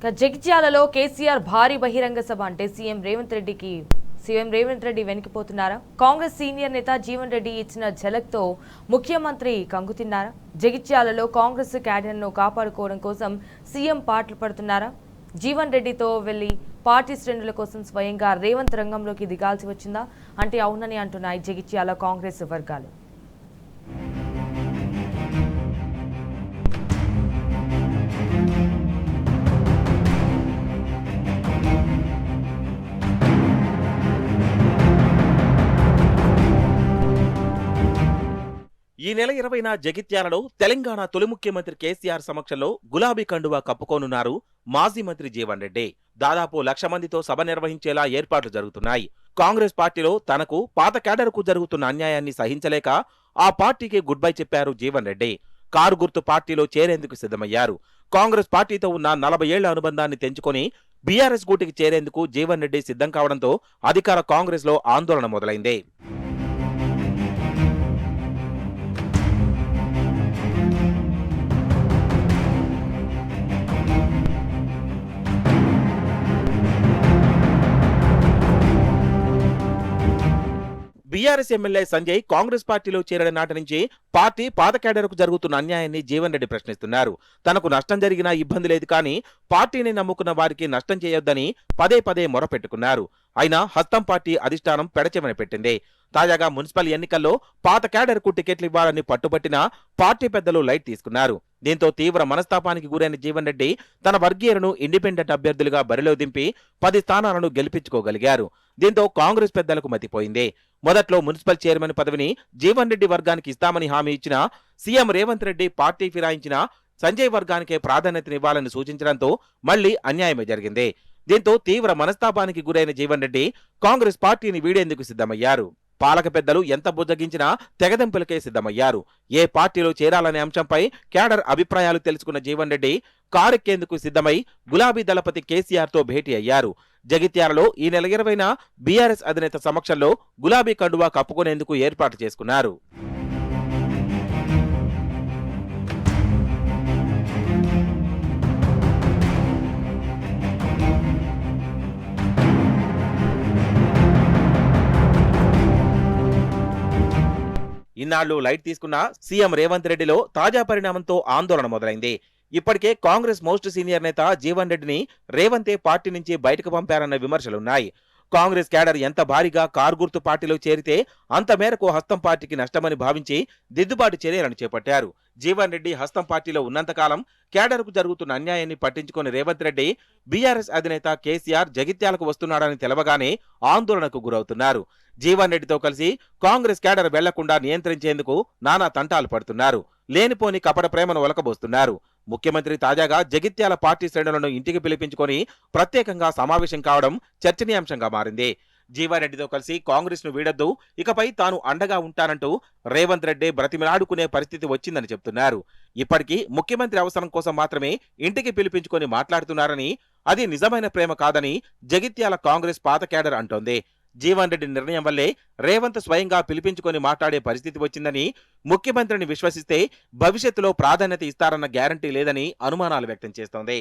జగిత్యాలలో కేసీఆర్ భారీ బహిరంగ సభ అంటే సీఎం రేవంత్ రెడ్డి వెనక్కిపోతున్నారా? కాంగ్రెస్ సీనియర్ నేత జీవన్ రెడ్డి ఇచ్చిన ఝలక్తో ముఖ్యమంత్రి కంగుతిన్నారా? జగిత్యాలలో కాంగ్రెస్ క్యాడర్ను కాపాడుకోవడం కోసం సీఎం పాటలు పడుతున్నారా? జీవన్ రెడ్డితో వెళ్లి పార్టీ శ్రేణుల కోసం స్వయంగా రేవంత్ రంగంలోకి దిగాల్సి వచ్చిందా అంటే అవునని అంటున్నాయి జగిత్యాల కాంగ్రెస్ వర్గాలు. ఈ నెల 20న జగిత్యాలలో తెలంగాణ తొలి ముఖ్యమంత్రి కేసీఆర్ సమక్షంలో గులాబీ కండువా కప్పుకోనున్నారు మాజీ మంత్రి జీవన్ రెడ్డి. దాదాపు 1,00,000 మందితో సభ నిర్వహించేలా ఏర్పాట్లు జరుగుతున్నాయి. కాంగ్రెస్ పార్టీలో తనకు పాత క్యాడర్కు జరుగుతున్న అన్యాయాన్ని సహించలేక ఆ పార్టీకి గుడ్ బై చెప్పారు జీవన్ రెడ్డి. కారు గుర్తు పార్టీలో చేరేందుకు సిద్ధమయ్యారు. కాంగ్రెస్ పార్టీతో ఉన్న 40 ఏళ్ల అనుబంధాన్ని తెంచుకొని బీఆర్ఎస్ గూటికి చేరేందుకు జీవన్ రెడ్డి సిద్ధం కావడంతో అధికార కాంగ్రెస్ లో ఆందోళన మొదలైంది. బీఆర్ఎస్ ఎమ్మెల్యే సంజయ్ కాంగ్రెస్ పార్టీలో చేరిన నాటి నుంచి పార్టీ పాత క్యాడర్కు జరుగుతున్న అన్యాయాన్ని జీవన్ రెడ్డి ప్రశ్నిస్తున్నారు. తనకు నష్టం జరిగినా ఇబ్బంది లేదు, కానీ పార్టీని నమ్ముకున్న వారికి నష్టం చేయొద్దని పదే పదే మొరపెట్టుకున్నారు. అయినా హస్తం పార్టీ అధిష్టానం పెడచెమని పెట్టింది. తాజాగా మున్సిపల్ ఎన్నికల్లో పాత క్యాడర్కు టికెట్లు ఇవ్వాలని పట్టుబట్టినా పార్టీ పెద్దలు లైట్ తీసుకున్నారు. దీంతో తీవ్ర మనస్తాపానికి గురైన జీవన్ రెడ్డి తన వర్గీయులను ఇండిపెండెంట్ అభ్యర్థులుగా బరిలో దింపి 10 స్థానాలను గెలిపించుకోగలిగారు. దీంతో కాంగ్రెస్ పెద్దలకు మతిపోయింది. మొదట్లో మున్సిపల్ చైర్మన్ పదవిని జీవన్ రెడ్డి వర్గానికి ఇస్తామని హామీ ఇచ్చిన సీఎం రేవంత్ రెడ్డి పార్టీ ఫిరాయించిన సంజయ్ వర్గానికే ప్రాధాన్యతనివ్వాలని సూచించడంతో మళ్లీ అన్యాయమే జరిగింది. దీంతో తీవ్ర మనస్తాపానికి గురైన జీవన్ రెడ్డి కాంగ్రెస్ పార్టీని వీడేందుకు సిద్ధమయ్యారు. పాలక పెద్దలు ఎంత బుజ్జగించినా తెగదెంపులకే సిద్ధమయ్యారు. ఏ పార్టీలో చేరాలనే అంశంపై క్యాడర్ అభిప్రాయాలు తెలుసుకున్న జీవన్ రెడ్డి కారెక్కేందుకు సిద్ధమై గులాబీ దళపతి కేసీఆర్ తో భేటీ అయ్యారు. జగిత్యాలలో ఈ నెల 20న బీఆర్ఎస్ అధినేత సమక్షంలో గులాబీ కండువా కప్పుకునేందుకు ఏర్పాటు చేసుకున్నారు. ఇన్నాళ్లు లైట్ తీసుకున్న సీఎం రేవంత్ రెడ్డిలో తాజా పరిణామంతో ఆందోళన మొదలైంది. ఇప్పటికే కాంగ్రెస్ మోస్ట్ సీనియర్ నేత జీవన్ రెడ్డిని రేవంతే పార్టీ నుంచి బయటకు పంపారన్న విమర్శలున్నాయి. కాంగ్రెస్ క్యాడర్ ఎంత భారీగా కారు గుర్తు పార్టీలో చేరితే అంత మేరకు హస్తం పార్టీకి నష్టమని భావించి దిద్దుబాటు చర్యలను చేపట్టారు. జీవన్ రెడ్డి హస్తం పార్టీలో ఉన్నంతకాలం క్యాడర్కు జరుగుతున్న అన్యాయాన్ని పట్టించుకుని రేవంత్ రెడ్డి బీఆర్ఎస్ అధినేత కేసీఆర్ జగిత్యాలకు వస్తున్నాడని తెలవగానే ఆందోళనకు గురవుతున్నారు. జీవన్ రెడ్డితో కలిసి కాంగ్రెస్ క్యాడర్ వెళ్లకుండా నియంత్రించేందుకు నానా తంటాలు పడుతున్నారు. లేనిపోని కపట ప్రేమను ఒలకబోస్తున్నారు. ముఖ్యమంత్రి తాజాగా జగిత్యాల పార్టీ శ్రేణులను ఇంటికి పిలిపించుకొని ప్రత్యేకంగా సమావేశం కావడం చర్చనీయాంశంగా మారింది. జీవన్ రెడ్డితో కలిసి కాంగ్రెస్ ను వీడొద్దు, ఇకపై తాను అండగా ఉంటానంటూ రేవంత్ రెడ్డి బ్రతిమిలాడుకునే పరిస్థితి వచ్చిందని చెప్తున్నారు. ఇప్పటికీ ముఖ్యమంత్రి అవసరం కోసం మాత్రమే ఇంటికి పిలిపించుకొని మాట్లాడుతున్నారని, అది నిజమైన ప్రేమ కాదని జగిత్యాల కాంగ్రెస్ పాత క్యాడర్ అంటోంది. జీవన్ రెడ్డి నిర్ణయం వల్లే రేవంత్ స్వయంగా పిలిపించుకొని మాట్లాడే పరిస్థితి వచ్చిందని, ముఖ్యమంత్రిని విశ్వసిస్తే భవిష్యత్తులో ప్రాధాన్యత ఇస్తారన్న గ్యారంటీ లేదని అనుమానాలు వ్యక్తం చేస్తోంది.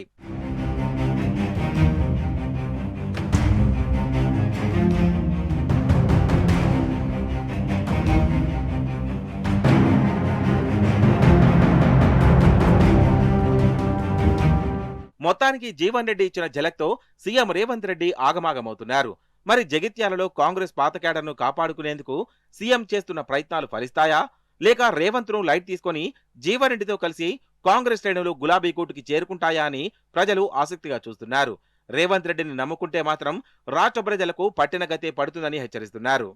మొత్తానికి జీవన్ రెడ్డి ఇచ్చిన ఝలక్తో సీఎం రేవంత్ రెడ్డి ఆగమాగమవుతున్నారు. మరి జగిత్యాలలో కాంగ్రెస్ పాత క్యాడర్ను కాపాడుకునేందుకు సీఎం చేస్తున్న ప్రయత్నాలు ఫలిస్తాయా, లేక రేవంత్ ను లైట్ తీసుకొని జీవన్ రెడ్డితో కలిసి కాంగ్రెస్ శ్రేణులు గులాబీ కూటుకి చేరుకుంటాయా అని ప్రజలు ఆసక్తిగా చూస్తున్నారు. రేవంత్ రెడ్డిని నమ్ముకుంటే మాత్రం రాష్ట్ర ప్రజలకు పట్టిన గతే పడుతుందని హెచ్చరిస్తున్నారు.